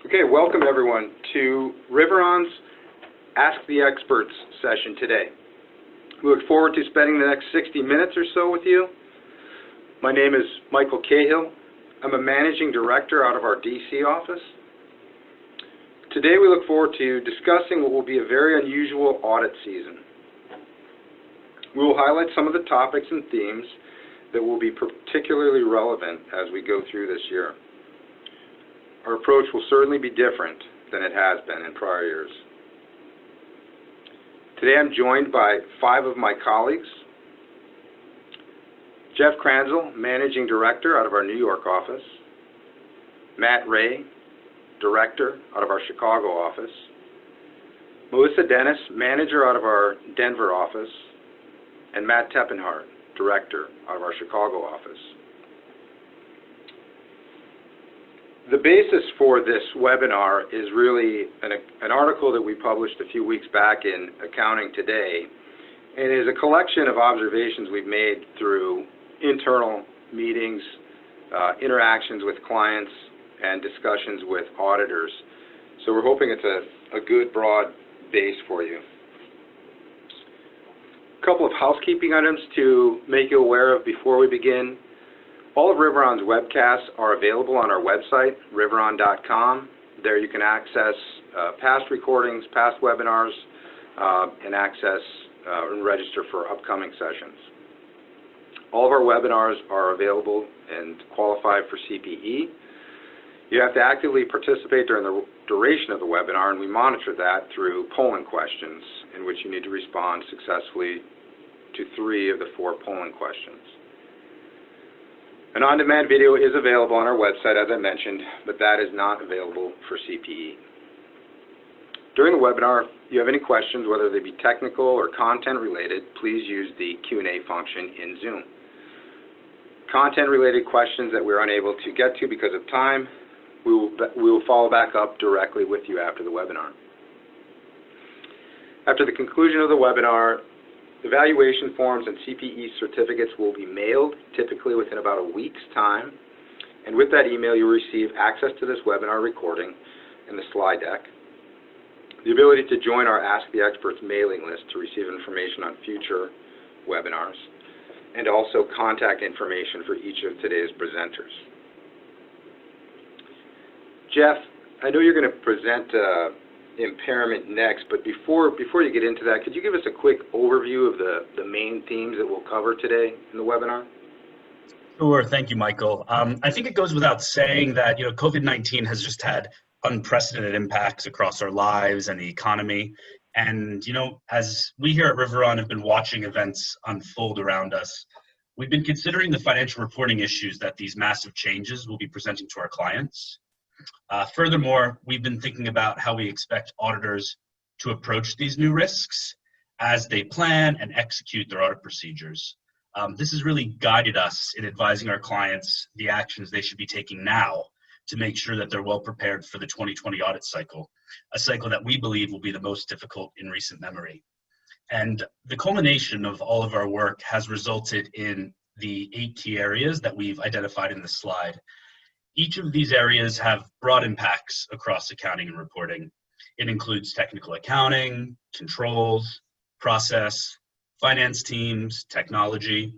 Okay, welcome everyone to Riveron's Ask the Experts session today. We look forward to spending the next 60 minutes or so with you. My name is Michael Cahill. I'm a managing director out of our DC office. Today we look forward to discussing what will be a very unusual audit season. We will highlight some of the topics and themes that will be particularly relevant as we go through this year. Our approach will certainly be different than it has been in prior years. Today I'm joined by 5 of my colleagues. Jeff Kranzel, Managing Director out of our New York office. Matt Ray, Director out of our Chicago office. Melissa Dennis, Manager out of our Denver office. And Matt Teppenhart, Director out of our Chicago office. The basis for this webinar is really an article that we published a few weeks back in Accounting Today, and is a collection of observations we've made through internal meetings, interactions with clients, and discussions with auditors. So we're hoping it's a good broad base for you. A couple of housekeeping items to make you aware of before we begin. All of Riveron's webcasts are available on our website, riveron.com. There you can access past recordings, past webinars, and access and register for upcoming sessions. All of our webinars are available and qualify for CPE. You have to actively participate during the duration of the webinar, and we monitor that through polling questions in which you need to respond successfully to 3 of the 4 polling questions. An on-demand video is available on our website, as I mentioned, but that is not available for CPE. During the webinar, if you have any questions, whether they be technical or content related, please use the Q&A function in Zoom. Content-related questions that we're unable to get to because of time, we will follow back up directly with you after the webinar. After the conclusion of the webinar, evaluation forms and CPE certificates will be mailed, typically within about a week's time. And with that email, you'll receive access to this webinar recording and the slide deck, the ability to join our Ask the Experts mailing list to receive information on future webinars, and also contact information for each of today's presenters. Jeff, I know you're going to present Impairment next, but before you get into that, could you give us a quick overview of the main themes that we'll cover today in the webinar? Sure, thank you, Michael. I think it goes without saying that COVID-19 has just had unprecedented impacts across our lives and the economy. And as we here at Riveron have been watching events unfold around us, we've been considering the financial reporting issues that these massive changes will be presenting to our clients. Furthermore, we've been thinking about how we expect auditors to approach these new risks as they plan and execute their audit procedures. This has really guided us in advising our clients the actions they should be taking now to make sure that they're well prepared for the 2020 audit cycle, a cycle that we believe will be the most difficult in recent memory. And the culmination of all of our work has resulted in the 8 key areas that we've identified in the slide. Each of these areas have broad impacts across accounting and reporting. It includes technical accounting, controls, process, finance teams, technology.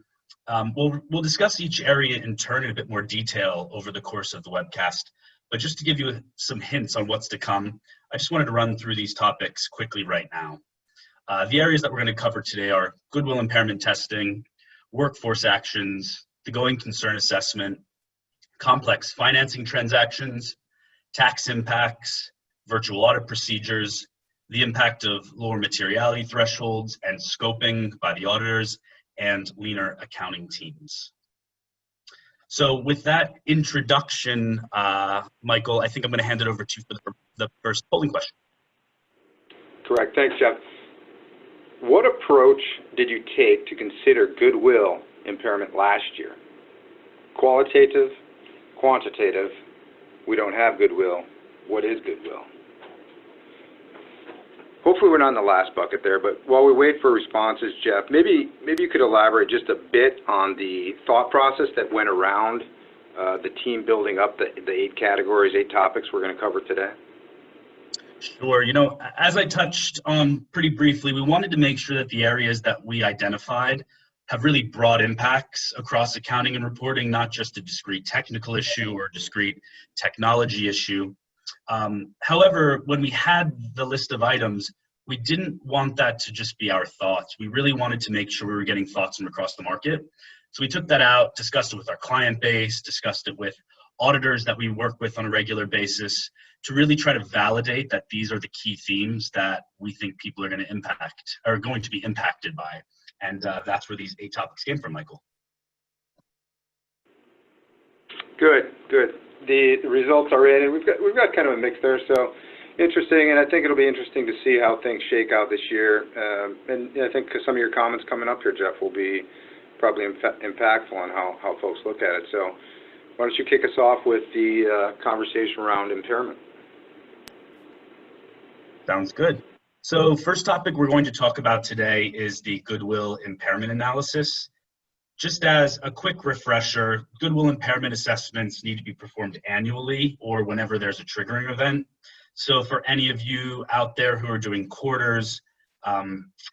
We'll discuss each area in turn in a bit more detail over the course of the webcast, but just to give you some hints on what's to come, I just wanted to run through these topics quickly right now. The areas that we're going to cover today are Goodwill impairment testing, workforce actions, the going concern assessment, complex financing transactions, tax impacts, virtual audit procedures, the impact of lower materiality thresholds and scoping by the auditors, and leaner accounting teams. So with that introduction, Michael, I think I'm going to hand it over to you for the first polling question. Correct. Thanks, Jeff. What approach did you take to consider Goodwill impairment last year? Qualitative, quantitative, we don't have Goodwill. What is Goodwill? Hopefully we're not in the last bucket there, but while we wait for responses, Jeff, maybe you could elaborate just a bit on the thought process that went around the team building up the 8 categories, 8 topics we're going to cover today? Sure. As I touched on pretty briefly, we wanted to make sure that the areas that we identified have really broad impacts across accounting and reporting, not just a discrete technical issue or a discrete technology issue. However, when we had the list of items, we didn't want that to just be our thoughts. We really wanted to make sure we were getting thoughts from across the market. So we took that out, discussed it with our client base, discussed it with auditors that we work with on a regular basis to really try to validate that these are the key themes that we think people are going to be impacted by. And that's where these 8 topics came from, Michael. Good. The results are in, and we've got kind of a mix there, so interesting, and I think it'll be interesting to see how things shake out this year. And I think some of your comments coming up here, Jeff, will be probably impactful on how folks look at it. So why don't you kick us off with the conversation around impairment? Sounds good. So first topic we're going to talk about today is the Goodwill impairment analysis. Just as a quick refresher, Goodwill impairment assessments need to be performed annually or whenever there's a triggering event. So for any of you out there who are doing quarters,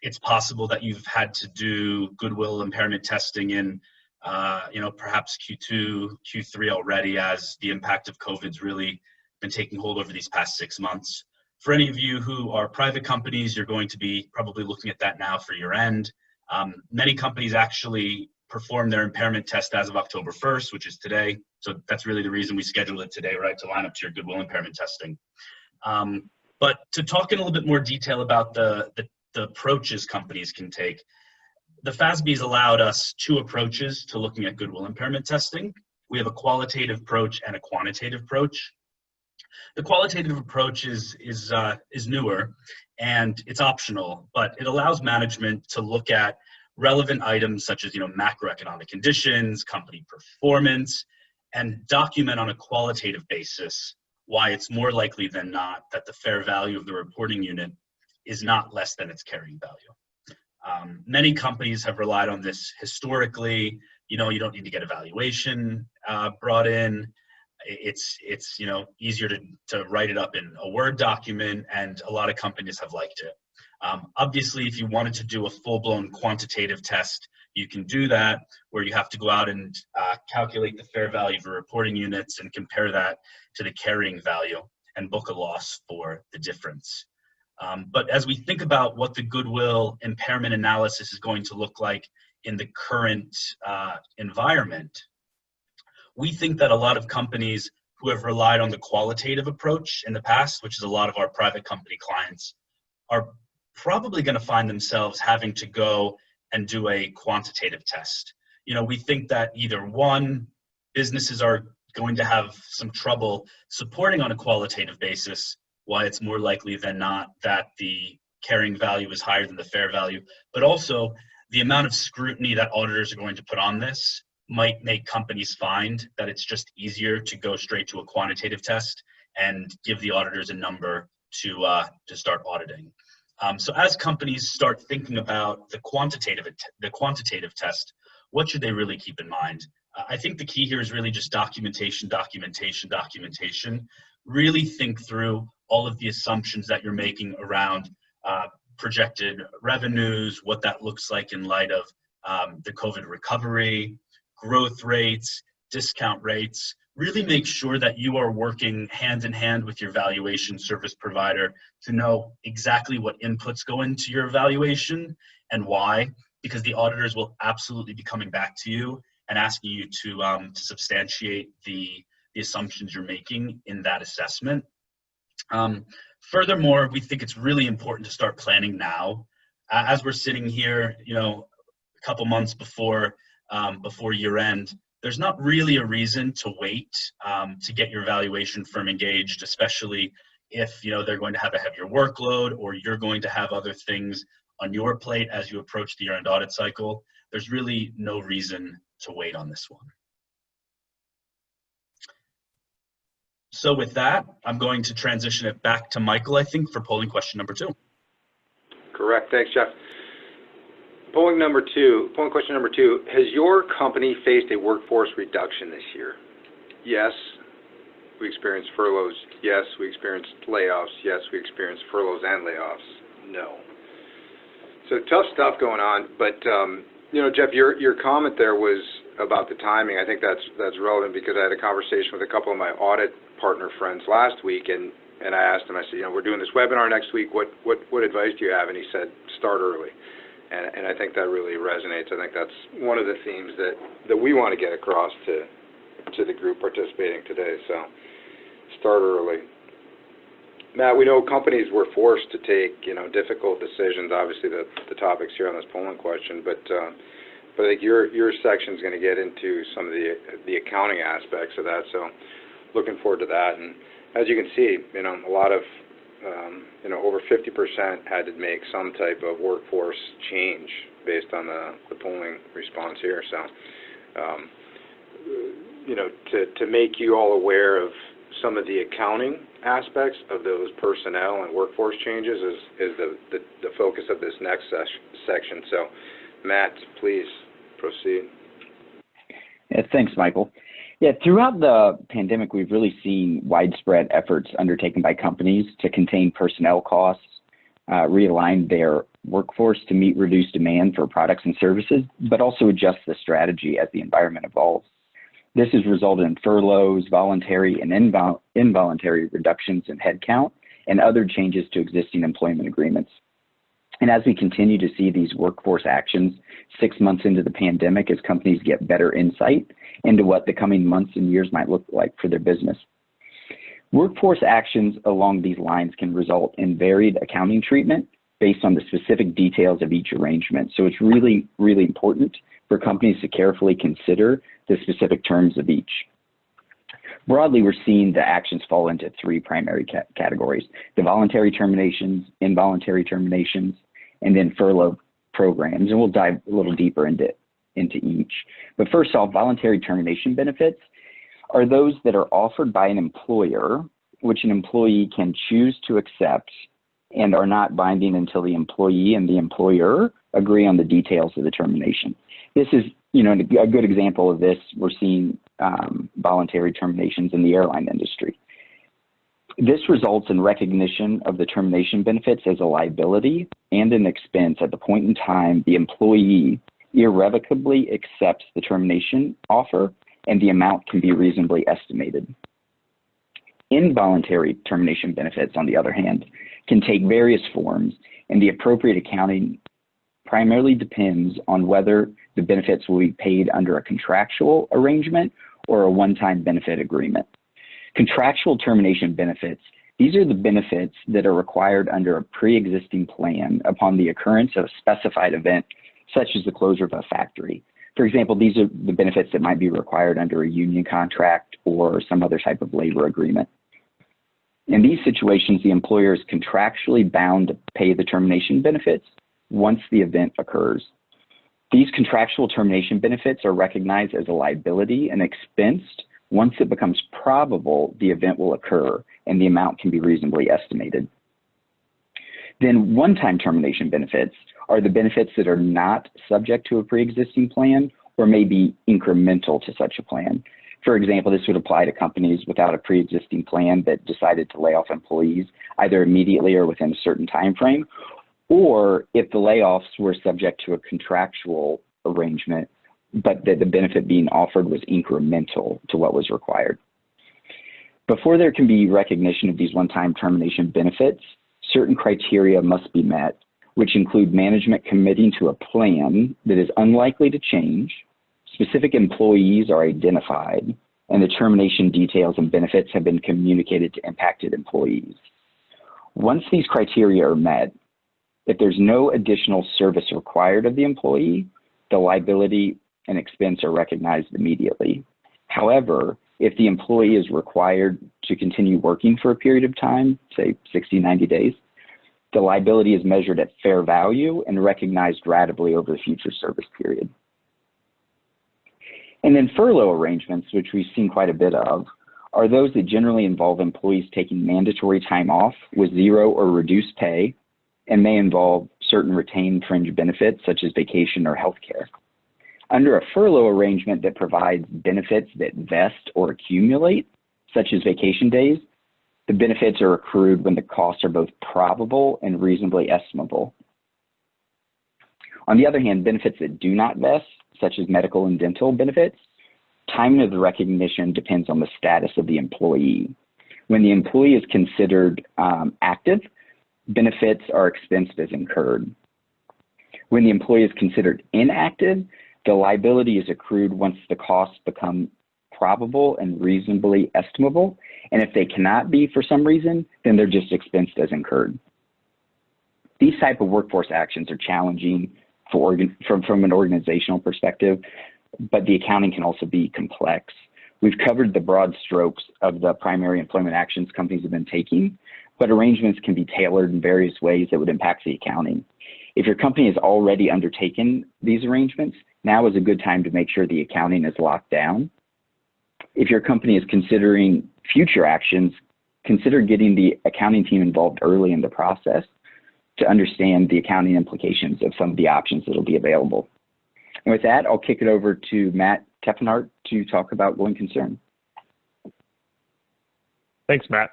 it's possible that you've had to do Goodwill impairment testing in, perhaps Q2, Q3 already, as the impact of COVID's really been taking hold over these past 6 months. For any of you who are private companies, you're going to be probably looking at that now for your end. Many companies actually perform their impairment test as of October 1st, which is today. So that's really the reason we scheduled it today, right, to line up to your Goodwill impairment testing. But to talk in a little bit more detail about the approaches companies can take, the FASB has allowed us 2 approaches to looking at Goodwill impairment testing. We have a qualitative approach and a quantitative approach. The qualitative approach is newer and it's optional, but it allows management to look at relevant items such as macroeconomic conditions, company performance, and document on a qualitative basis why it's more likely than not that the fair value of the reporting unit is not less than its carrying value. Many companies have relied on this historically. You don't need to get a valuation brought in. It's easier to write it up in a Word document, and a lot of companies have liked it. Obviously, if you wanted to do a full-blown quantitative test, you can do that, where you have to go out and calculate the fair value of the reporting units and compare that to the carrying value and book a loss for the difference. But as we think about what the Goodwill impairment analysis is going to look like in the current environment, we think that a lot of companies who have relied on the qualitative approach in the past, which is a lot of our private company clients, are probably going to find themselves having to go and do a quantitative test. We think that either one, businesses are going to have some trouble supporting on a qualitative basis why it's more likely than not that the carrying value is higher than the fair value, but also the amount of scrutiny that auditors are going to put on this might make companies find that it's just easier to go straight to a quantitative test and give the auditors a number to start auditing. So as companies start thinking about the quantitative test, what should they really keep in mind? I think the key here is really just documentation. Really think through all of the assumptions that you're making around projected revenues, what that looks like in light of the COVID recovery, growth rates, discount rates. Really make sure that you are working hand in hand with your valuation service provider to know exactly what inputs go into your evaluation and why, because the auditors will absolutely be coming back to you and asking you to substantiate the assumptions you're making in that assessment. Furthermore, we think it's really important to start planning now. As we're sitting here, a couple months before year end, there's not really a reason to wait to get your valuation firm engaged, especially if they're going to have a heavier workload or you're going to have other things on your plate as you approach the year-end audit cycle. There's really no reason to wait on this one. So with that, I'm going to transition it back to Michael, I think, for polling question number 2. Correct. Thanks, Jeff. Polling question number 2, has your company faced a workforce reduction this year? Yes, we experienced furloughs. Yes, we experienced layoffs. Yes, we experienced furloughs and layoffs. No. So tough stuff going on, but you know, Jeff, your comment there was about the timing. I think that's relevant because I had a conversation with a couple of my audit partner friends last week, and I asked him, I said, you know, we're doing this webinar next week. What advice do you have? And he said, start early. And I think that really resonates. I think that's one of the themes that we want to get across to the group participating today. So start early. Matt, we know companies were forced to take, you know, difficult decisions. Obviously, the topics here on this polling question, but I think your section is going to get into some of the accounting aspects of that. So, looking forward to that. And as you can see, you know, a lot of you know, over 50% had to make some type of workforce change based on the polling response here. So, you know, to make you all aware of some of the accounting aspects of those personnel and workforce changes is the focus of this next section. So, Matt, please proceed. Yeah, thanks, Michael. Yeah, throughout the pandemic, we've really seen widespread efforts undertaken by companies to contain personnel costs, realign their workforce to meet reduced demand for products and services, but also adjust the strategy as the environment evolves. This has resulted in furloughs, voluntary and involuntary reductions in headcount, and other changes to existing employment agreements. And as we continue to see these workforce actions 6 months into the pandemic, as companies get better insight into what the coming months and years might look like for their business. Workforce actions along these lines can result in varied accounting treatment based on the specific details of each arrangement. So it's really, really important for companies to carefully consider the specific terms of each. Broadly, we're seeing the actions fall into three primary categories: the voluntary terminations, involuntary terminations, and then furlough programs. And we'll dive a little deeper into each. But first off, voluntary termination benefits are those that are offered by an employer, which an employee can choose to accept and are not binding until the employee and the employer agree on the details of the termination. This is, you know, a good example of this. We're seeing voluntary terminations in the airline industry. This results in recognition of the termination benefits as a liability and an expense at the point in time the employee irrevocably accepts the termination offer, and the amount can be reasonably estimated. Involuntary termination benefits, on the other hand, can take various forms, and the appropriate accounting primarily depends on whether the benefits will be paid under a contractual arrangement or a one-time benefit agreement. Contractual termination benefits, these are the benefits that are required under a pre-existing plan upon the occurrence of a specified event, such as the closure of a factory. For example, these are the benefits that might be required under a union contract or some other type of labor agreement. In these situations, the employer is contractually bound to pay the termination benefits once the event occurs. These contractual termination benefits are recognized as a liability and expensed once it becomes probable the event will occur and the amount can be reasonably estimated. Then one-time termination benefits are the benefits that are not subject to a pre-existing plan or may be incremental to such a plan. For example, this would apply to companies without a pre-existing plan that decided to lay off employees either immediately or within a certain time frame, or if the layoffs were subject to a contractual arrangement, but that the benefit being offered was incremental to what was required. Before there can be recognition of these one-time termination benefits, certain criteria must be met, which include management committing to a plan that is unlikely to change, specific employees are identified, and the termination details and benefits have been communicated to impacted employees. Once these criteria are met, if there's no additional service required of the employee, the liability and expense are recognized immediately. However, if the employee is required to continue working for a period of time, say 60, 90 days, the liability is measured at fair value and recognized ratably over the future service period. And then furlough arrangements, which we've seen quite a bit of, are those that generally involve employees taking mandatory time off with zero or reduced pay and may involve certain retained fringe benefits such as vacation or health care. Under a furlough arrangement that provides benefits that vest or accumulate, such as vacation days, the benefits are accrued when the costs are both probable and reasonably estimable. On the other hand, benefits that do not vest, such as medical and dental benefits, timing of the recognition depends on the status of the employee. When the employee is considered active, benefits are expensed as incurred. When the employee is considered inactive, the liability is accrued once the costs become probable and reasonably estimable. And if they cannot be for some reason, then they're just expensed as incurred. These type of workforce actions are challenging from an organizational perspective, but the accounting can also be complex. We've covered the broad strokes of the primary employment actions companies have been taking, but arrangements can be tailored in various ways that would impact the accounting. If your company has already undertaken these arrangements, now is a good time to make sure the accounting is locked down. If your company is considering future actions, consider getting the accounting team involved early in the process to understand the accounting implications of some of the options that will be available. And with that, I'll kick it over to Matt Teppenhart to talk about going concern. Thanks, Matt.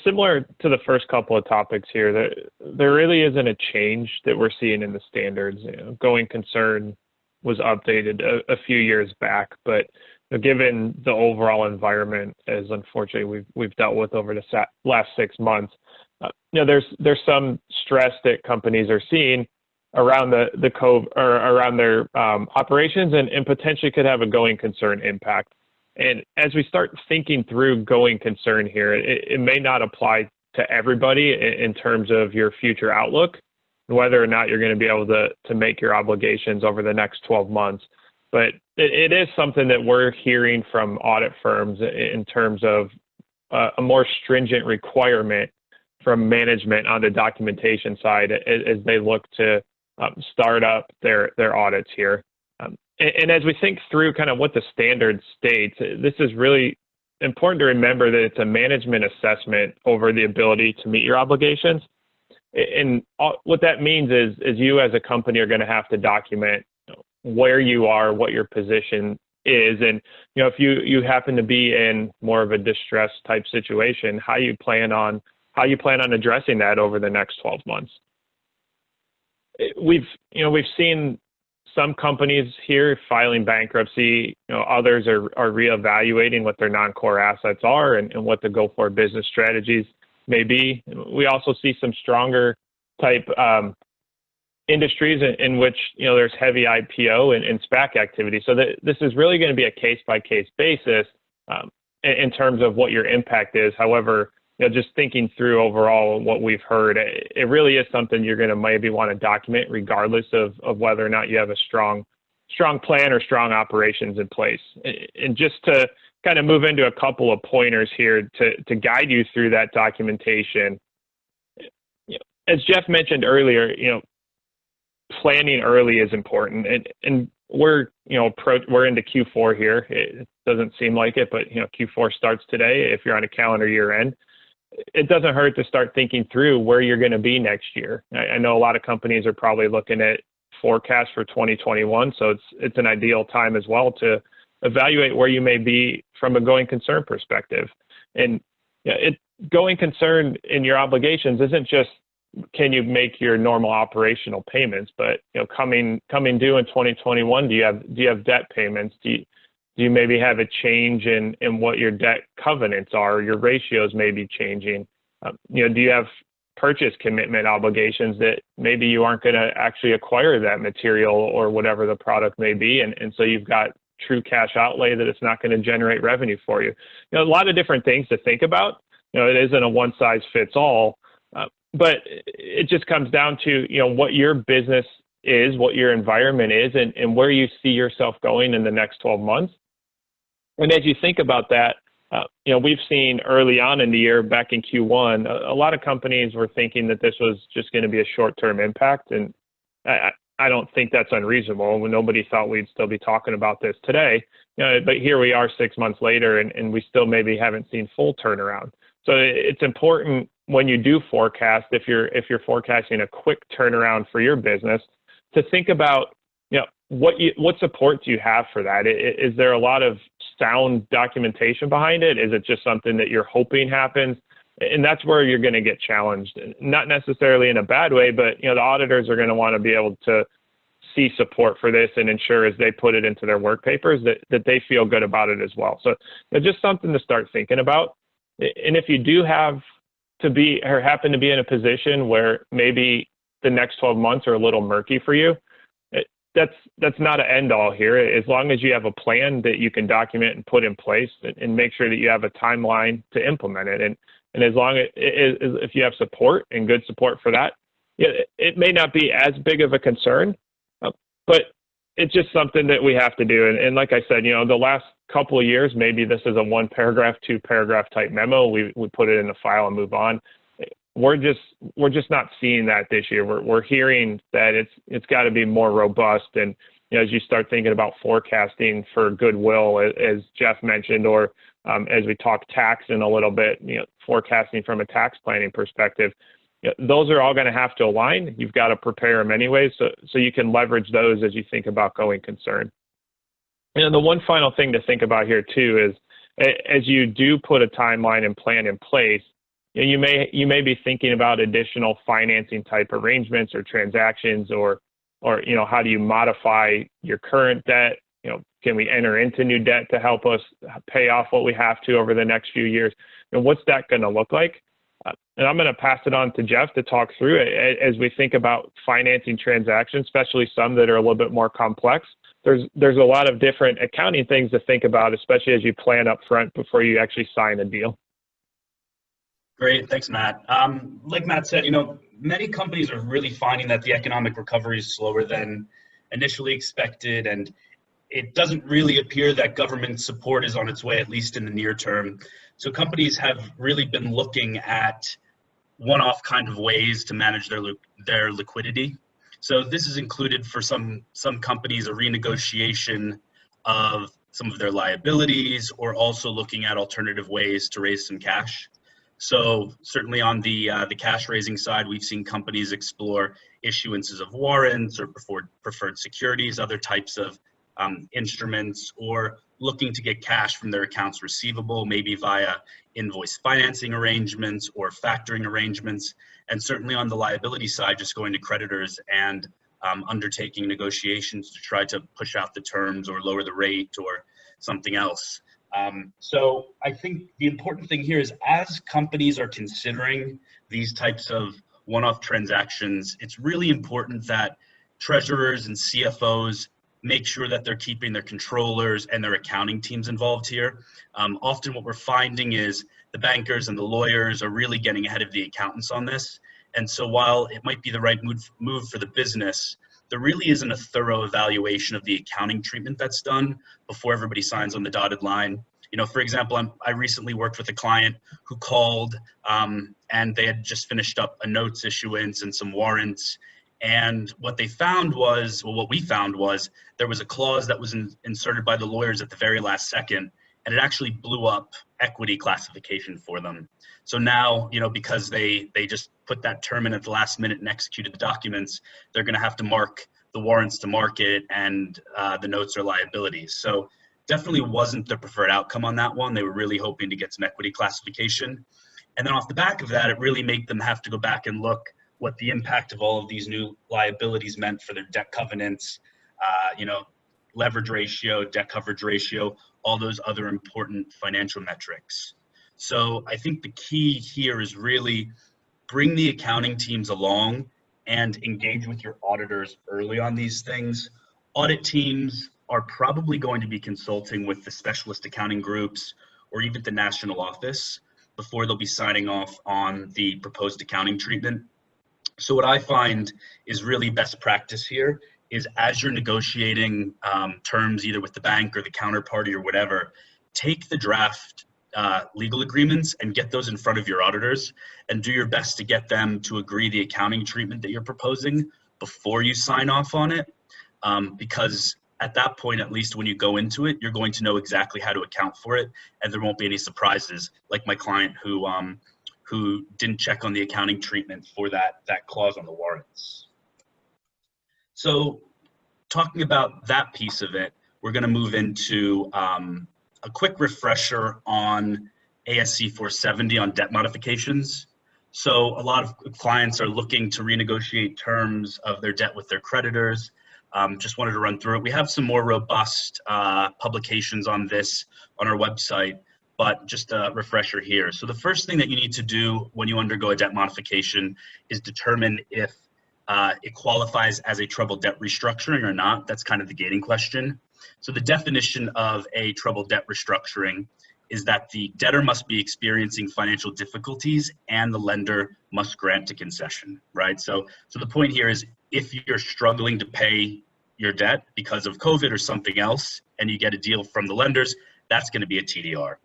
Similar to the first couple of topics here, there really isn't a change that we're seeing in the standards. Going concern was updated a few years back, but given the overall environment, as unfortunately we've dealt with over the last 6 months, there's some stress that companies are seeing around the COVID or around their operations, and potentially could have a going concern impact. And as we start thinking through going concern here, it may not apply to everybody in terms of your future outlook, whether or not you're going to be able to make your obligations over the next 12 months. But it is something that we're hearing from audit firms in terms of a more stringent requirement from management on the documentation side as they look to start up their audits here. And as we think through kind of what the standard states, this is really important to remember that it's a management assessment over the ability to meet your obligations. And what that means is you as a company are going to have to document where you are, what your position is, and if you happen to be in more of a distress type situation, how you plan on addressing that over the next 12 months. We've seen some companies here filing bankruptcy. Others are reevaluating what their non-core assets are and what the go-forward business strategies may be. We also see some stronger type industries in which there's heavy IPO and SPAC activity. So this is really going to be a case-by-case basis in terms of what your impact is. However, just thinking through overall what we've heard, it really is something you're going to maybe want to document regardless of whether or not you have a strong plan or strong operations in place. And just to kind of move into a couple of pointers here to guide you through that documentation. As Jeff mentioned earlier, planning early is important, and we're into Q4 here. It doesn't seem like it, but Q4 starts today if you're on a calendar year end. It doesn't hurt to start thinking through where you're going to be next year. I know a lot of companies are probably looking at forecasts for 2021, so it's an ideal time as well to evaluate where you may be from a going concern perspective. And going concern in your obligations isn't just can you make your normal operational payments, but coming due in 2021, do you have debt payments? Do you maybe have a change in what your debt covenants are? Your ratios may be changing. Do you have purchase commitment obligations that maybe you aren't going to actually acquire that material or whatever the product may be, and so you've got true cash outlay that it's not going to generate revenue for you. A lot of different things to think about. It isn't a one size fits all, but it just comes down to what your business is, what your environment is, and where you see yourself going in the next 12 months. And as you think about that, we've seen early on in the year, back in Q1, a lot of companies were thinking that this was just going to be a short-term impact, and I don't think that's unreasonable. Nobody thought we'd still be talking about this today, but here we are 6 months later, and we still maybe haven't seen full turnaround. So it's important when you do forecast, if you're forecasting a quick turnaround for your business, to think about what support do you have for that? Is there a lot of sound documentation behind it? Is it just something that you're hoping happens? And that's where you're going to get challenged, not necessarily in a bad way, but the auditors are going to want to be able to see support for this and ensure as they put it into their work papers that they feel good about it as well. So just something to start thinking about. And if you do have to be or happen to be in a position where maybe the next 12 months are a little murky for you, that's not an end all here. As long as you have a plan that you can document and put in place and make sure that you have a timeline to implement it. And as long as if you have support and good support for that, it may not be as big of a concern, but it's just something that we have to do. And like I said, the last couple of years, maybe this is a 1 paragraph, 2 paragraph type memo. We put it in the file and move on. We're just not seeing that this year. We're hearing that it's got to be more robust. And as you start thinking about forecasting for Goodwill, as Jeff mentioned, or as we talk tax in a little bit, forecasting from a tax planning perspective, those are all going to have to align. You've got to prepare them anyways, so you can leverage those as you think about going concern. And the one final thing to think about here too is, as you do put a timeline and plan in place, you may be thinking about additional financing type arrangements or transactions, or how do you modify your current debt? Can we enter into new debt to help us pay off what we have to over the next few years? And what's that going to look like? And I'm going to pass it on to Jeff to talk through it as we think about financing transactions, especially some that are a little bit more complex. There's a lot of different accounting things to think about, especially as you plan up front before you actually sign a deal. Great, thanks, Matt. Like Matt said, many companies are really finding that the economic recovery is slower than initially expected, and it doesn't really appear that government support is on its way, at least in the near term. So companies have really been looking at one-off kind of ways to manage their liquidity. So this is included for some companies a renegotiation of some of their liabilities, or also looking at alternative ways to raise some cash. So certainly on the cash raising side, we've seen companies explore issuances of warrants or preferred securities, other types of instruments, or looking to get cash from their accounts receivable, maybe via invoice financing arrangements or factoring arrangements. And certainly on the liability side, just going to creditors and undertaking negotiations to try to push out the terms or lower the rate or something else. So I think the important thing here is, as companies are considering these types of one-off transactions, it's really important that treasurers and CFOs make sure that they're keeping their controllers and their accounting teams involved here. Often what we're finding is the bankers and the lawyers are really getting ahead of the accountants on this. And so while it might be the right move for the business, there really isn't a thorough evaluation of the accounting treatment that's done before everybody signs on the dotted line. For example, I recently worked with a client who called and they had just finished up a notes issuance and some warrants. And what we found was there was a clause that was inserted by the lawyers at the very last second, and it actually blew up equity classification for them. So now, because they just put that term in at the last minute and executed the documents, they're going to have to mark the warrants to market, and the notes are liabilities. So definitely wasn't the preferred outcome on that one. They were really hoping to get some equity classification. And then off the back of that, it really made them have to go back and look what the impact of all of these new liabilities meant for their debt covenants, leverage ratio, debt coverage ratio, all those other important financial metrics. So I think the key here is really bring the accounting teams along and engage with your auditors early on these things. Audit teams are probably going to be consulting with the specialist accounting groups or even the national office before they'll be signing off on the proposed accounting treatment. So what I find is really best practice here is, as you're negotiating terms either with the bank or the counterparty or whatever, take the draft legal agreements and get those in front of your auditors and do your best to get them to agree the accounting treatment that you're proposing before you sign off on it. Because at that point, at least when you go into it, you're going to know exactly how to account for it, and there won't be any surprises, like my client who didn't check on the accounting treatment for that clause on the warrants. So talking about that piece of it, we're going to move into a quick refresher on ASC 470 on debt modifications. So a lot of clients are looking to renegotiate terms of their debt with their creditors. Just wanted to run through it. We have some more robust publications on this on our website, but just a refresher here. So the first thing that you need to do when you undergo a debt modification is determine if it qualifies as a troubled debt restructuring or not. That's kind of the gating question. So the definition of a troubled debt restructuring is that the debtor must be experiencing financial difficulties and the lender must grant a concession, right? So the point here is if you're struggling to pay your debt because of COVID or something else and you get a deal from the lenders, that's going to be a TDR.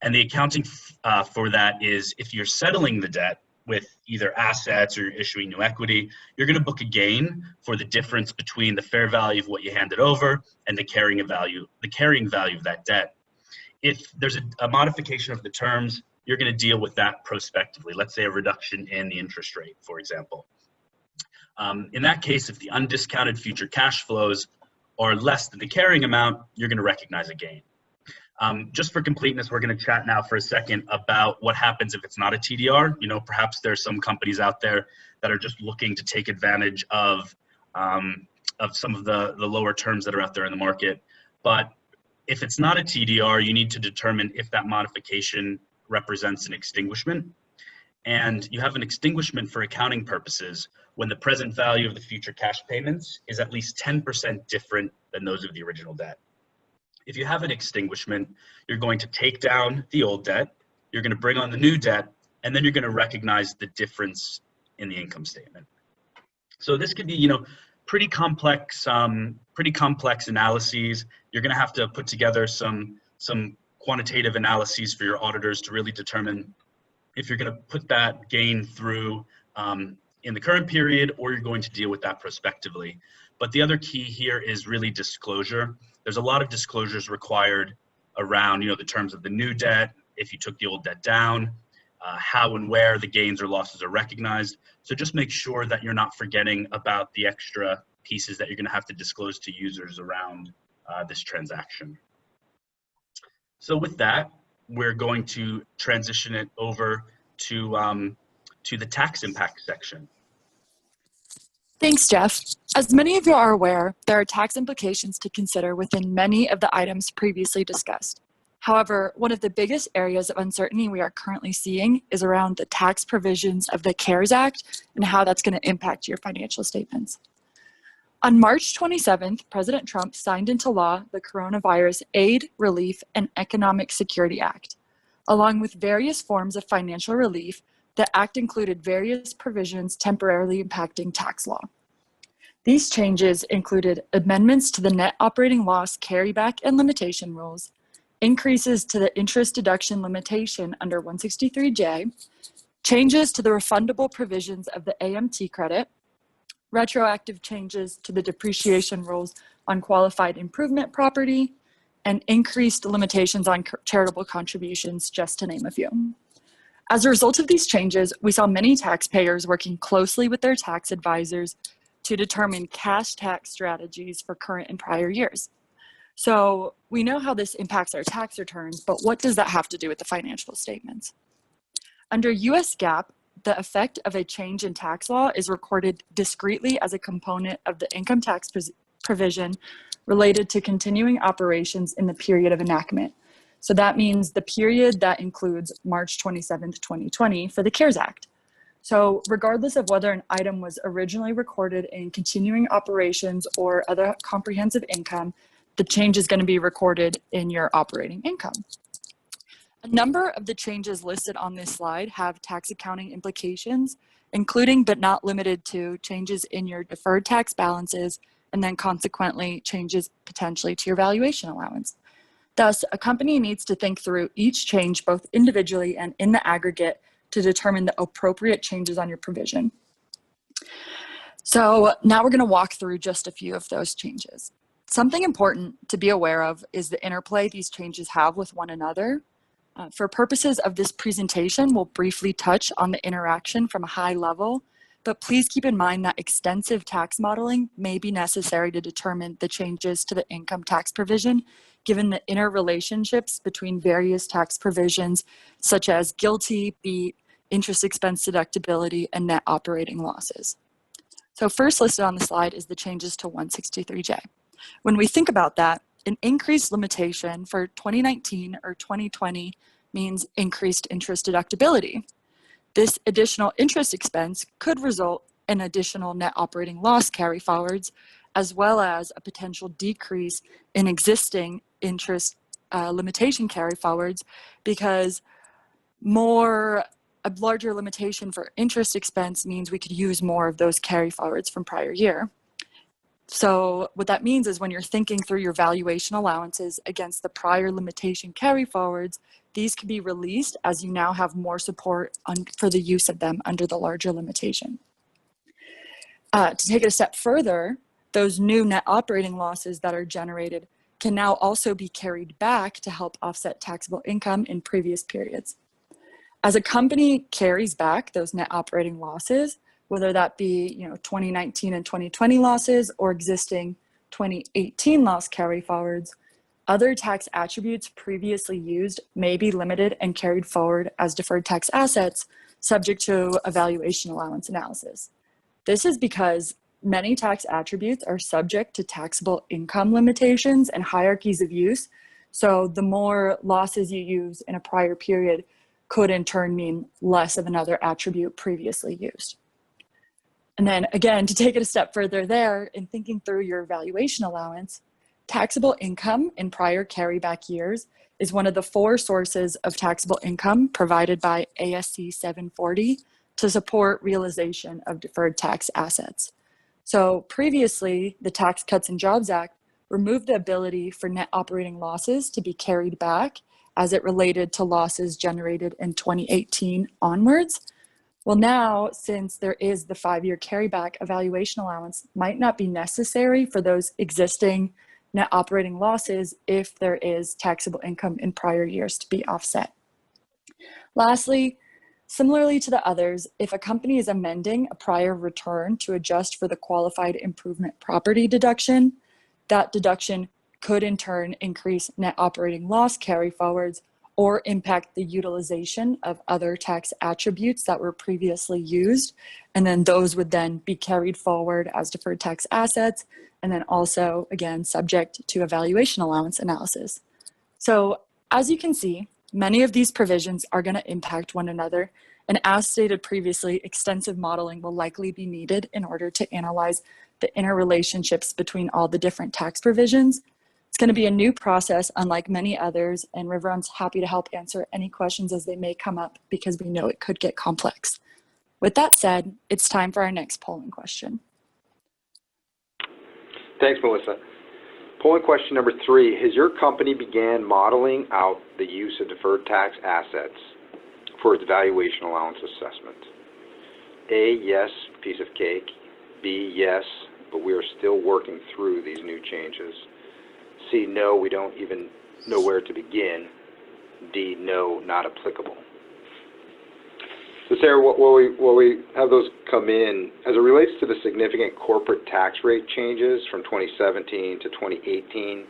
And the accounting for that is if you're settling the debt with either assets or issuing new equity, you're going to book a gain for the difference between the fair value of what you handed over and the carrying value of that debt. If there's a modification of the terms, you're going to deal with that prospectively. Let's say a reduction in the interest rate, for example. In that case, if the undiscounted future cash flows are less than the carrying amount, you're going to recognize a gain. Just for completeness, we're going to chat now for a second about what happens if it's not a TDR. You know, perhaps there's some companies out there that are just looking to take advantage of some of the lower terms that are out there in the market. But if it's not a TDR, you need to determine if that modification represents an extinguishment. And you have an extinguishment for accounting purposes when the present value of the future cash payments is at least 10% different than those of the original debt. If you have an extinguishment, you're going to take down the old debt, you're going to bring on the new debt, and then you're going to recognize the difference in the income statement. So this could be, you know, pretty complex analyses. You're going to have to put together some quantitative analyses for your auditors to really determine if you're going to put that gain through in the current period or you're going to deal with that prospectively. But the other key here is really disclosure. There's a lot of disclosures required around, you know, the terms of the new debt, if you took the old debt down, how and where the gains or losses are recognized. So just make sure that you're not forgetting about the extra pieces that you're going to have to disclose to users around this transaction. So with that, we're going to transition it over to the tax impact section. Thanks, Jeff. As many of you are aware, there are tax implications to consider within many of the items previously discussed. However, one of the biggest areas of uncertainty we are currently seeing is around the tax provisions of the CARES Act and how that's going to impact your financial statements. On March 27th, President Trump signed into law the Coronavirus Aid, Relief, and Economic Security Act. Along with various forms of financial relief, the act included various provisions temporarily impacting tax law. These changes included amendments to the net operating loss carryback and limitation rules, increases to the interest deduction limitation under 163J, changes to the refundable provisions of the AMT credit, retroactive changes to the depreciation rules on qualified improvement property, and increased limitations on charitable contributions, just to name a few. As a result of these changes, we saw many taxpayers working closely with their tax advisors to determine cash tax strategies for current and prior years. So we know how this impacts our tax returns, but what does that have to do with the financial statements? Under US GAAP, the effect of a change in tax law is recorded discretely as a component of the income tax provision related to continuing operations in the period of enactment. So that means the period that includes March 27th, 2020 for the CARES Act. So regardless of whether an item was originally recorded in continuing operations or other comprehensive income, the change is going to be recorded in your operating income. A number of the changes listed on this slide have tax accounting implications, including but not limited to changes in your deferred tax balances and then consequently changes potentially to your valuation allowance. Thus, a company needs to think through each change both individually and in the aggregate to determine the appropriate changes on your provision. So now we're going to walk through just a few of those changes. Something important to be aware of is the interplay these changes have with one another. For purposes of this presentation, we'll briefly touch on the interaction from a high level, but please keep in mind that extensive tax modeling may be necessary to determine the changes to the income tax provision, given the interrelationships between various tax provisions, such as GILTI, BEAT, interest expense deductibility, and net operating losses. So first listed on the slide is the changes to 163J. When we think about that, an increased limitation for 2019 or 2020 means increased interest deductibility. This additional interest expense could result in additional net operating loss carry-forwards, as well as a potential decrease in existing interest limitation carry-forwards, because a larger limitation for interest expense means we could use more of those carry-forwards from prior year. So what that means is when you're thinking through your valuation allowances against the prior limitation carry-forwards, these can be released as you now have more support for the use of them under the larger limitation. To take it a step further, those new net operating losses that are generated can now also be carried back to help offset taxable income in previous periods. As a company carries back those net operating losses, whether that be 2019 and 2020 losses or existing 2018 loss carry forwards, other tax attributes previously used may be limited and carried forward as deferred tax assets, subject to a valuation allowance analysis. This is because many tax attributes are subject to taxable income limitations and hierarchies of use. So the more losses you use in a prior period could in turn mean less of another attribute previously used. And then again, to take it a step further there, in thinking through your valuation allowance, taxable income in prior carryback years is one of the 4 sources of taxable income provided by ASC 740 to support realization of deferred tax assets. So previously, the Tax Cuts and Jobs Act removed the ability for net operating losses to be carried back as it related to losses generated in 2018 onwards. Well, now, since there is the 5-year carryback, a valuation allowance might not be necessary for those existing net operating losses if there is taxable income in prior years to be offset. Lastly, similarly to the others, if a company is amending a prior return to adjust for the qualified improvement property deduction, that deduction could in turn increase net operating loss carry-forwards or impact the utilization of other tax attributes that were previously used. And then those would then be carried forward as deferred tax assets, and then also, again, subject to a valuation allowance analysis. So as you can see, many of these provisions are going to impact one another. And as stated previously, extensive modeling will likely be needed in order to analyze the interrelationships between all the different tax provisions. It's going to be a new process, unlike many others, and Riveron's happy to help answer any questions as they may come up because we know it could get complex. With that said, it's time for our next polling question. Thanks, Melissa. Polling question number 3, has your company began modeling out the use of deferred tax assets for its valuation allowance assessment? A, yes, piece of cake. B, yes, but we are still working through these new changes. C, no, we don't even know where to begin. D, no, not applicable. So Sarah, while we have those come in, as it relates to the significant corporate tax rate changes from 2017 to 2018,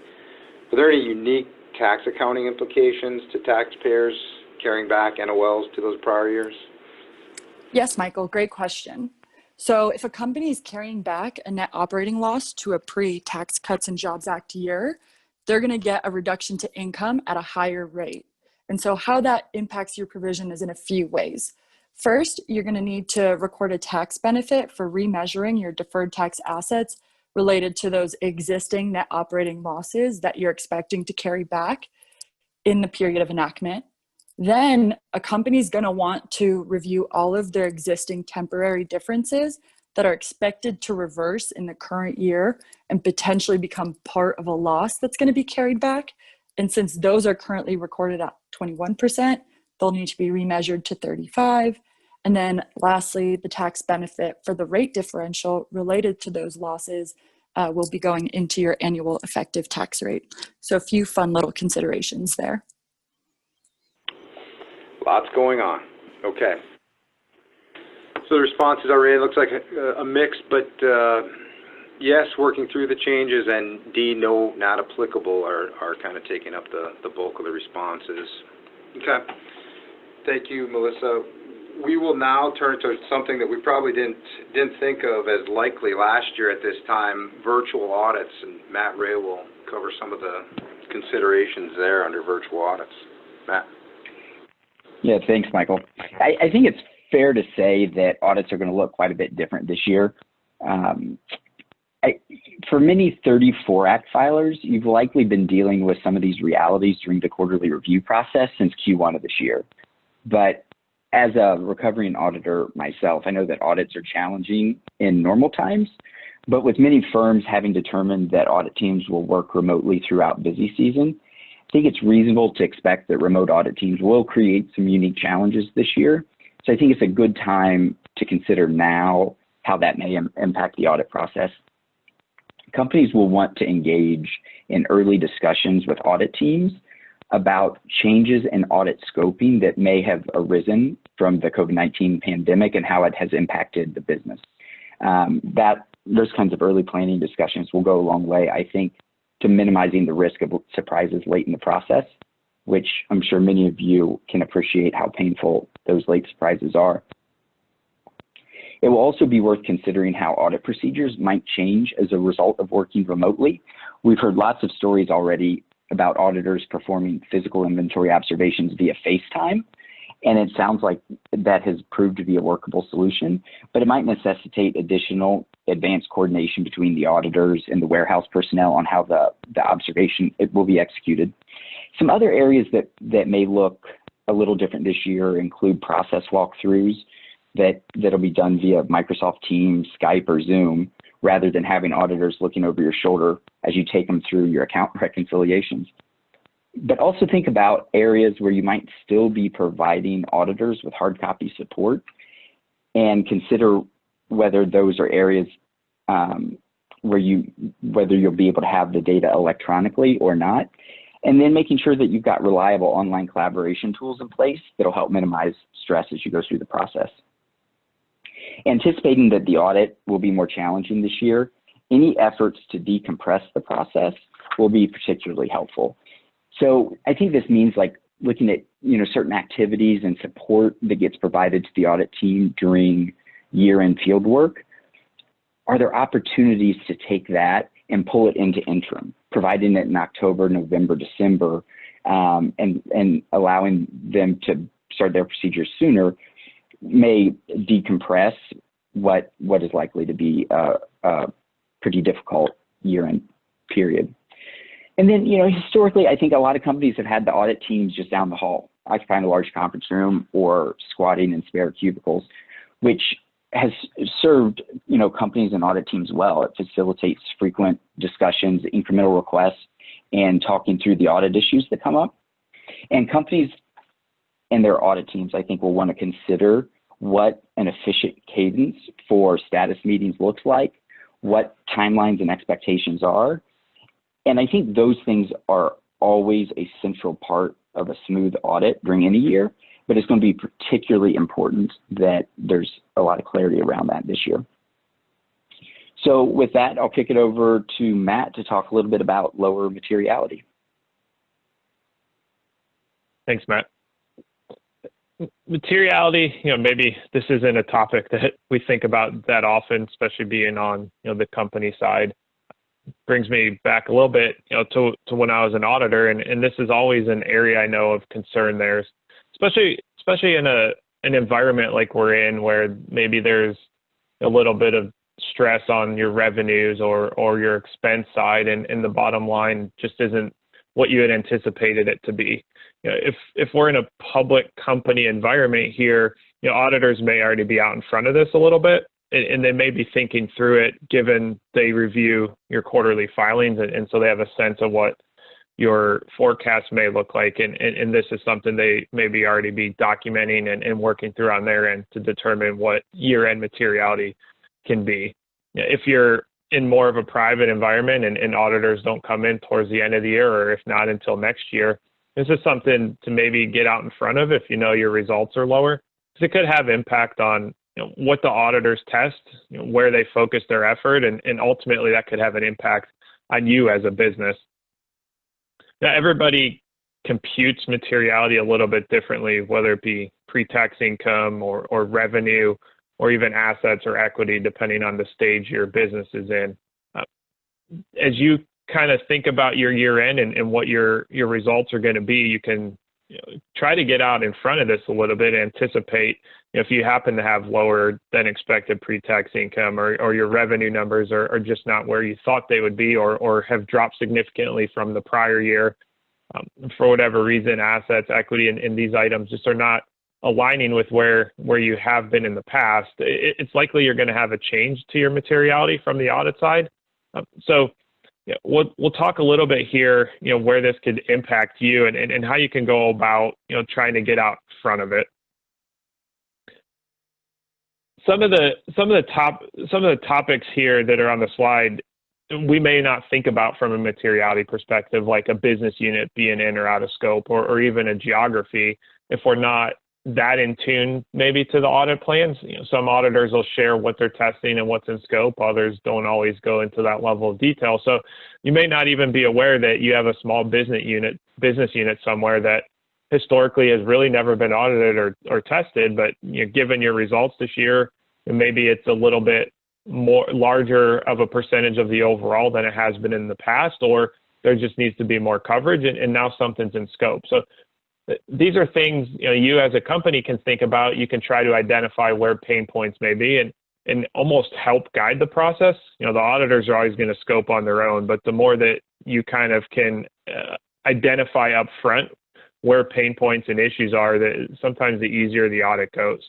are there any unique tax accounting implications to taxpayers carrying back NOLs to those prior years? Yes, Michael, great question. So if a company is carrying back a net operating loss to a pre-Tax Cuts and Jobs Act year, they're going to get a reduction to income at a higher rate. And so how that impacts your provision is in a few ways. First, you're going to need to record a tax benefit for remeasuring your deferred tax assets related to those existing net operating losses that you're expecting to carry back in the period of enactment. Then a company is going to want to review all of their existing temporary differences that are expected to reverse in the current year and potentially become part of a loss that's going to be carried back. And since those are currently recorded at 21%, they'll need to be remeasured to 35%. And then lastly, the tax benefit for the rate differential related to those losses will be going into your annual effective tax rate. So a few fun little considerations there. Lots going on. Okay. for the responses already. It looks like a mix, but yes, working through the changes, and D, no, not applicable, are kind of taking up the bulk of the responses. Okay. Thank you, Melissa. We will now turn to something that we probably didn't think of as likely last year at this time, virtual audits, and Matt Ray will cover some of the considerations there under virtual audits. Matt? Yeah, thanks, Michael. I think it's fair to say that audits are going to look quite a bit different this year. For many 34 Act filers, you've likely been dealing with some of these realities during the quarterly review process since Q1 of this year. But as a recovering auditor myself, I know that audits are challenging in normal times, but with many firms having determined that audit teams will work remotely throughout busy season, I think it's reasonable to expect that remote audit teams will create some unique challenges this year. So I think it's a good time to consider now how that may impact the audit process. Companies will want to engage in early discussions with audit teams about changes in audit scoping that may have arisen from the COVID-19 pandemic and how it has impacted the business. Those kinds of early planning discussions will go a long way, I think, to minimizing the risk of surprises late in the process, which I'm sure many of you can appreciate how painful those late surprises are. It will also be worth considering how audit procedures might change as a result of working remotely. We've heard lots of stories already about auditors performing physical inventory observations via FaceTime, and it sounds like that has proved to be a workable solution, but it might necessitate additional advanced coordination between the auditors and the warehouse personnel on how the observation will be executed. Some other areas that may look a little different this year include process walkthroughs that'll be done via Microsoft Teams, Skype, or Zoom, rather than having auditors looking over your shoulder as you take them through your account reconciliations. But also think about areas where you might still be providing auditors with hard copy support, and consider whether those are areas whether you'll be able to have the data electronically or not. And then making sure that you've got reliable online collaboration tools in place that'll help minimize stress as you go through the process. Anticipating that the audit will be more challenging this year, any efforts to decompress the process will be particularly helpful. So I think this means like looking at certain activities and support that gets provided to the audit team during year-end field work. Are there opportunities to take that and pull it into interim, providing it in October, November, December, and allowing them to start their procedures sooner may decompress what is likely to be a pretty difficult year-end period. And then, historically, I think a lot of companies have had the audit teams just down the hall, occupying a large conference room or squatting in spare cubicles, which has served, companies and audit teams well. It facilitates frequent discussions, incremental requests, and talking through the audit issues that come up. And companies and their audit teams, I think, will want to consider what an efficient cadence for status meetings looks like, what timelines and expectations are. And I think those things are always a central part of a smooth audit during any year, but it's going to be particularly important that there's a lot of clarity around that this year. So with that, I'll kick it over to Matt to talk a little bit about lower materiality. Thanks, Matt. Materiality, maybe this isn't a topic that we think about that often, especially being on, the company side. Brings me back a little bit, to when I was an auditor, and this is always an area I know of concern there, especially in an environment like we're in, where maybe there's a little bit of stress on your revenues or your expense side, and the bottom line just isn't what you had anticipated it to be. If we're in a public company environment here, auditors may already be out in front of this a little bit, and they may be thinking through it, given they review your quarterly filings, and so they have a sense of what your forecast may look like, and this is something they maybe already be documenting and working through on their end to determine what year-end materiality can be. If you're in more of a private environment and auditors don't come in towards the end of the year, or if not until next year, this is something to maybe get out in front of if your results are lower, because it could have impact on what the auditors test, where they focus their effort, and ultimately that could have an impact on you as a business. Now, everybody computes materiality a little bit differently, whether it be pre-tax income or revenue or even assets or equity, depending on the stage your business is in. As you kind of think about your year end and what your results are going to be, you can try to get out in front of this a little bit, anticipate if you happen to have lower than expected pre-tax income or your revenue numbers are just not where you thought they would be or have dropped significantly from the prior year. For whatever reason, assets, equity, and these items just are not aligning with where you have been in the past. It's likely you're going to have a change to your materiality from the audit side. So we'll talk a little bit here, where this could impact you and how you can go about, trying to get out in front of it. Some of the topics here that are on the slide, we may not think about from a materiality perspective, like a business unit being in or out of scope, or even a geography, if we're not that in tune maybe to the audit plans. Some auditors will share what they're testing and what's in scope. Others don't always go into that level of detail. So you may not even be aware that you have a small business unit somewhere that historically has really never been audited or tested, but given your results this year, maybe it's a little bit more larger of a percentage of the overall than it has been in the past, or there just needs to be more coverage, and now something's in scope. So these are things you as a company can think about. You can try to identify where pain points may be and almost help guide the process. The auditors are always going to scope on their own, but the more that you kind of can identify up front where pain points and issues are, that sometimes the easier the audit goes.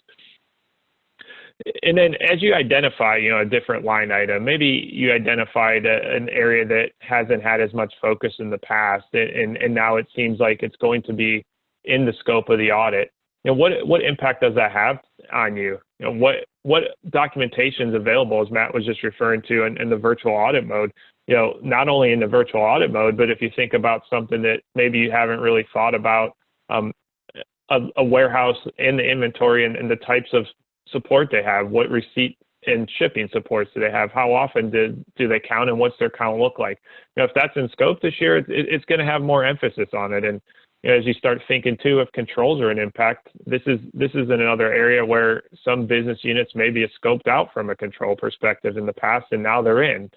And then as you identify, a different line item, maybe you identified an area that hasn't had as much focus in the past, and now it seems like it's going to be in the scope of the audit. What impact does that have on you? What documentation is available, as Matt was just referring to, in the virtual audit mode? Not only in the virtual audit mode, but if you think about something that maybe you haven't really thought about, a warehouse and the inventory and the types of support they have, what receipt and shipping supports do they have? How often do they count, and what's their count look like? If that's in scope this year, it's going to have more emphasis on it. And as you start thinking too, if controls are an impact, this is another area where some business units maybe have scoped out from a control perspective in the past, and now they're in.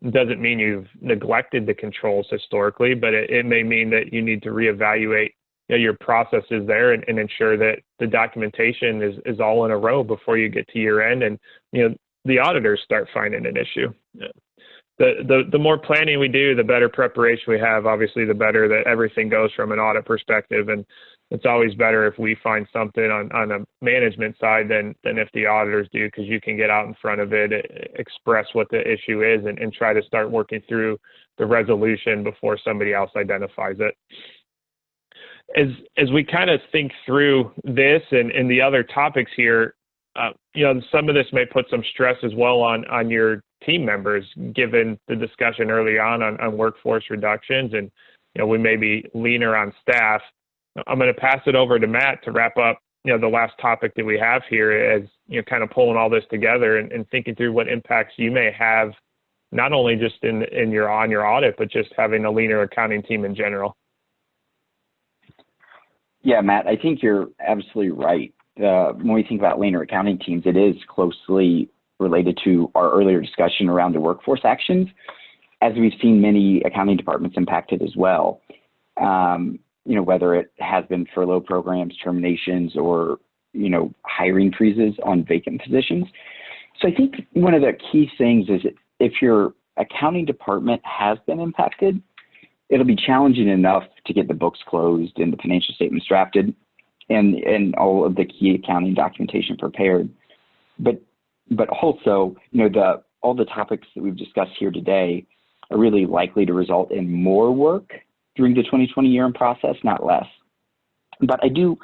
It doesn't mean you've neglected the controls historically, but it may mean that you need to reevaluate your processes there and ensure that the documentation is all in a row before you get to year end, and the auditors start finding an issue. The more planning we do, the better preparation we have. Obviously, the better that everything goes from an audit perspective, and it's always better if we find something on a management side than if the auditors do, because you can get out in front of it, express what the issue is, and try to start working through the resolution before somebody else identifies it. As we kind of think through this and the other topics here, some of this may put some stress as well on your team members, given the discussion early on workforce reductions, and we may be leaner on staff. I'm going to pass it over to Matt to wrap up the last topic that we have here, as kind of pulling all this together and thinking through what impacts you may have, not only just on your audit, but just having a leaner accounting team in general. Yeah, Matt, I think you're absolutely right. When we think about leaner accounting teams, it is closely related to our earlier discussion around the workforce actions, as we've seen many accounting departments impacted as well. Whether it has been furlough programs, terminations, or, hiring freezes on vacant positions. So I think one of the key things is if your accounting department has been impacted, it'll be challenging enough to get the books closed and the financial statements drafted and all of the key accounting documentation prepared. But also, all the topics that we've discussed here today are really likely to result in more work during the 2020 year-end process, not less. But I do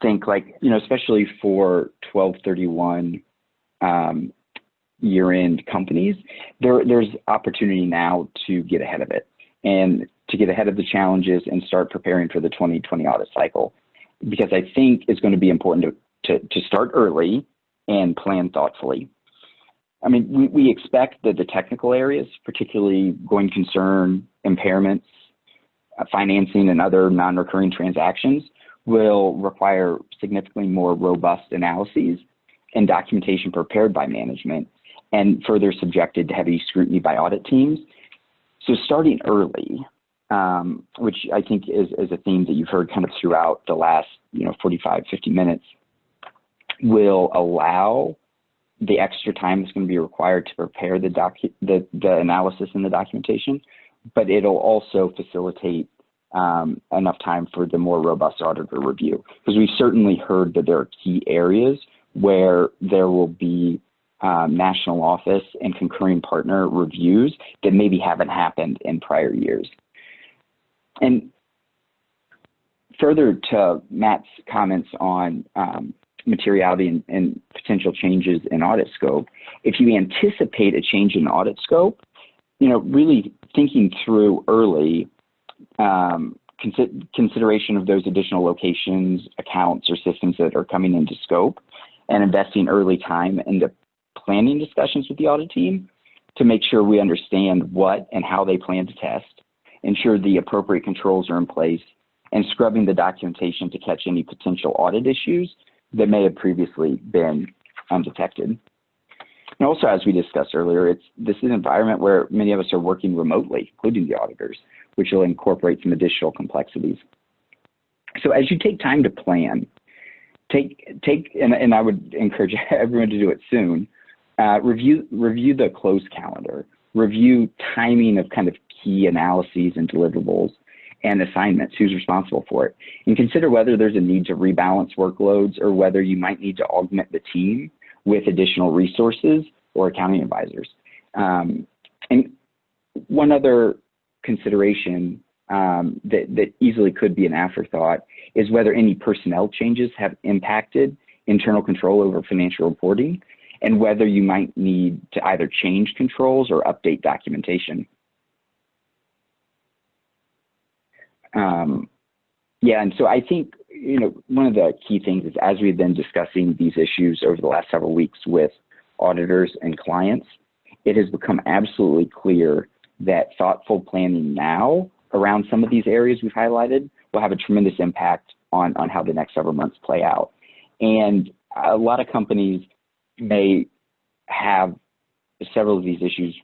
think, especially for 12/31 year-end companies, there's opportunity now to get ahead of it and to get ahead of the challenges and start preparing for the 2020 audit cycle, because I think it's going to be important to start early and plan thoughtfully. I mean, we expect that the technical areas, particularly going concern, impairments, financing, and other non-recurring transactions, will require significantly more robust analyses and documentation prepared by management and further subjected to heavy scrutiny by audit teams. So starting early, which I think is a theme that you've heard kind of throughout the last 45, 50 minutes, will allow the extra time that's going to be required to prepare the analysis and the documentation, but it'll also facilitate enough time for the more robust auditor review. Because we've certainly heard that there are key areas where there will be national office and concurring partner reviews that maybe haven't happened in prior years. And further to Matt's comments on materiality and potential changes in audit scope, if you anticipate a change in audit scope, really thinking through early consideration of those additional locations, accounts, or systems that are coming into scope, and investing early time into planning discussions with the audit team to make sure we understand what and how they plan to test, ensure the appropriate controls are in place, and scrubbing the documentation to catch any potential audit issues that may have previously been undetected. And also, as we discussed earlier, this is an environment where many of us are working remotely, including the auditors, which will incorporate some additional complexities. So as you take time to plan, and I would encourage everyone to do it soon, review the closed calendar, review timing of kind of key analyses and deliverables and assignments, who's responsible for it, and consider whether there's a need to rebalance workloads or whether you might need to augment the team with additional resources or accounting advisors. And one other consideration that easily could be an afterthought is whether any personnel changes have impacted internal control over financial reporting and whether you might need to either change controls or update documentation. And so I think, one of the key things is as we've been discussing these issues over the last several weeks with auditors and clients, it has become absolutely clear that thoughtful planning now around some of these areas we've highlighted will have a tremendous impact on how the next several months play out. And a lot of companies may have several of these issues,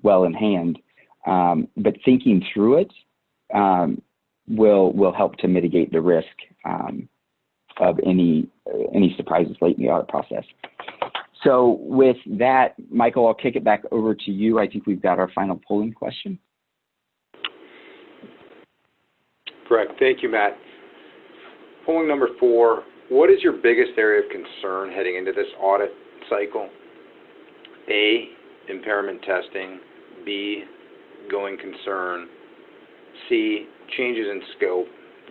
well in hand, but thinking through it will help to mitigate the risk of any surprises late in the audit process. So with that, Michael, I'll kick it back over to you. I think we've got our final polling question. Correct. Thank you, Matt. Polling number 4, what is your biggest area of concern heading into this audit cycle? A, impairment testing. B, going concern. C, changes in scope.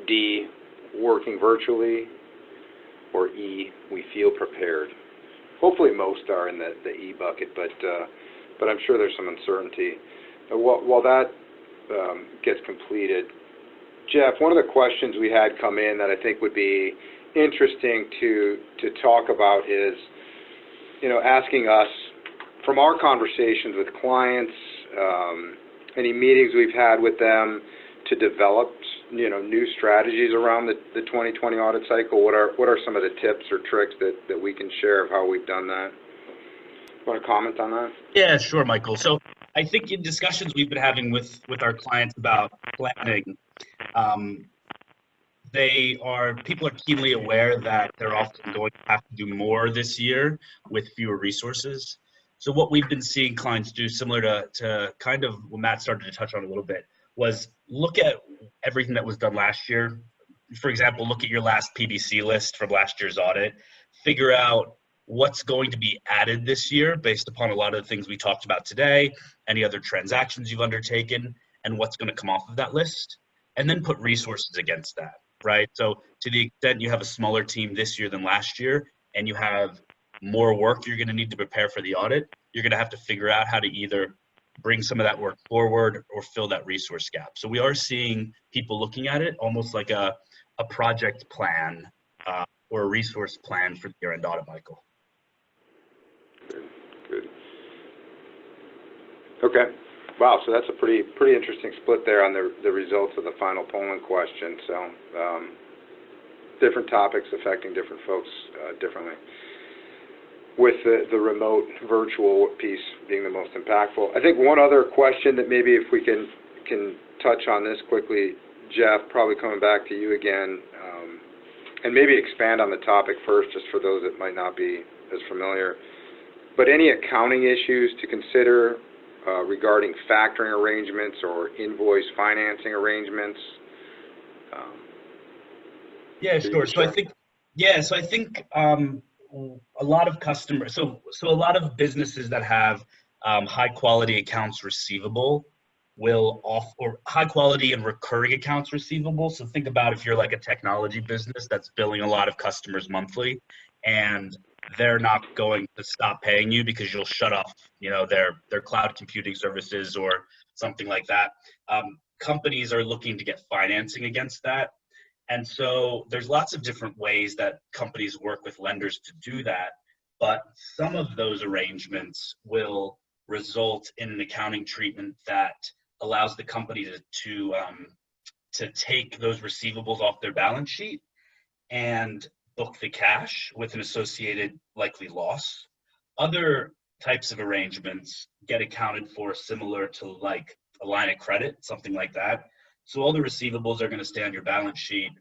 D, working virtually. Or E, we feel prepared. Hopefully most are in the E bucket, but I'm sure there's some uncertainty. While that gets completed, Jeff, one of the questions we had come in that I think would be interesting to talk about is, asking us from our conversations with clients, any meetings we've had with them to develop, new strategies around the 2020 audit cycle. What are some of the tips or tricks that we can share of how we've done that? Want to comment on that? Yeah, sure, Michael. So I think in discussions we've been having with our clients about planning, people are keenly aware that they're often going to have to do more this year with fewer resources. So what we've been seeing clients do, similar to kind of what Matt started to touch on a little bit, was look at everything that was done last year. For example, look at your last PBC list from last year's audit, figure out what's going to be added this year based upon a lot of the things we talked about today, any other transactions you've undertaken, and what's going to come off of that list, and then put resources against that, right? So to the extent you have a smaller team this year than last year, and you have more work you're going to need to prepare for the audit, you're going to have to figure out how to either bring some of that work forward or fill that resource gap. So we are seeing people looking at it almost like a project plan or a resource plan for the year-end audit, Michael. Okay. Wow, so that's a pretty interesting split there on the results of the final polling question. So different topics affecting different folks differently, with the remote virtual piece being the most impactful. I think one other question that maybe if we can touch on this quickly, Jeff, probably coming back to you again, and maybe expand on the topic first just for those that might not be as familiar, but any accounting issues to consider regarding factoring arrangements or invoice financing arrangements? Yeah, sure. So I think, a lot of customers, so a lot of businesses that have high quality accounts receivable will or high quality and recurring accounts receivable. So think about if you're like a technology business that's billing a lot of customers monthly, and they're not going to stop paying you because you'll shut off, their cloud computing services or something like that. Companies are looking to get financing against that. And so there's lots of different ways that companies work with lenders to do that, but some of those arrangements will result in an accounting treatment that allows the company to take those receivables off their balance sheet and book the cash with an associated likely loss. Other types of arrangements get accounted for similar to like a line of credit, something like that. So all the receivables are going to stay on your balance sheet,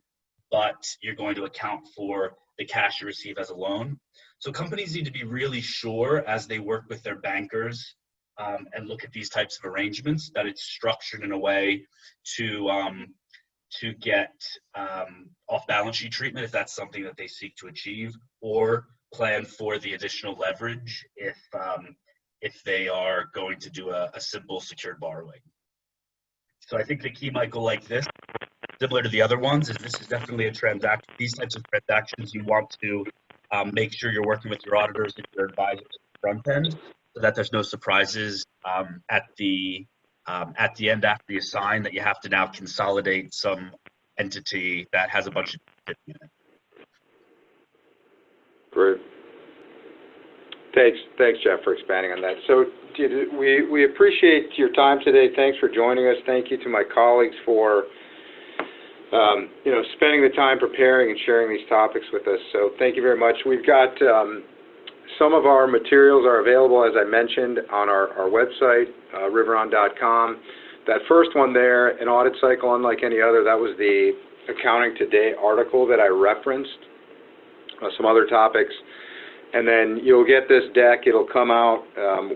but you're going to account for the cash you receive as a loan. So companies need to be really sure as they work with their bankers and look at these types of arrangements that it's structured in a way to get off balance sheet treatment if that's something that they seek to achieve, or plan for the additional leverage if they are going to do a simple secured borrowing. So I think the key, Michael, like this, similar to the other ones, is this is definitely a transaction. These types of transactions, you want to make sure you're working with your auditors and your advisors at the front end, so that there's no surprises at the end after you sign that you have to now consolidate some entity that has a bunch of shit in it. Great. Thanks, Jeff, for expanding on that. So we appreciate your time today. Thanks for joining us. Thank you to my colleagues for spending the time preparing and sharing these topics with us. So thank you very much. We've got some of our materials are available, as I mentioned, on our website, riveron.com. That first one there, an audit cycle unlike any other, that was the Accounting Today article that I referenced, some other topics. And then you'll get this deck. It'll come out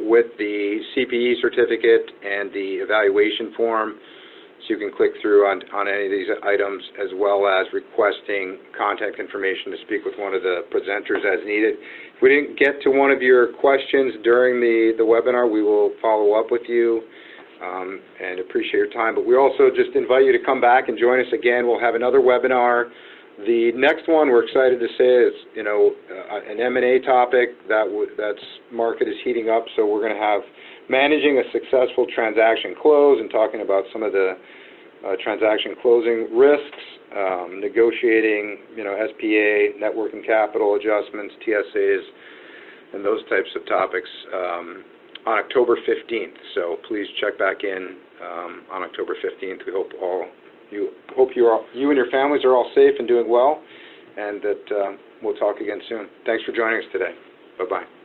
with the CPE certificate and the evaluation form, so you can click through on any of these items, as well as requesting contact information to speak with one of the presenters as needed. If we didn't get to one of your questions during the webinar, we will follow up with you and appreciate your time. But we also just invite you to come back and join us again. We'll have another webinar. The next one we're excited to say is, an M&A topic that's market is heating up. So we're going to have managing a successful transaction close and talking about some of the transaction closing risks, negotiating, SPA, net working capital adjustments, TSAs, and those types of topics on October 15th. So please check back in on October 15th. We hope you and your families are all safe and doing well, and that we'll talk again soon. Thanks for joining us today. Bye-bye.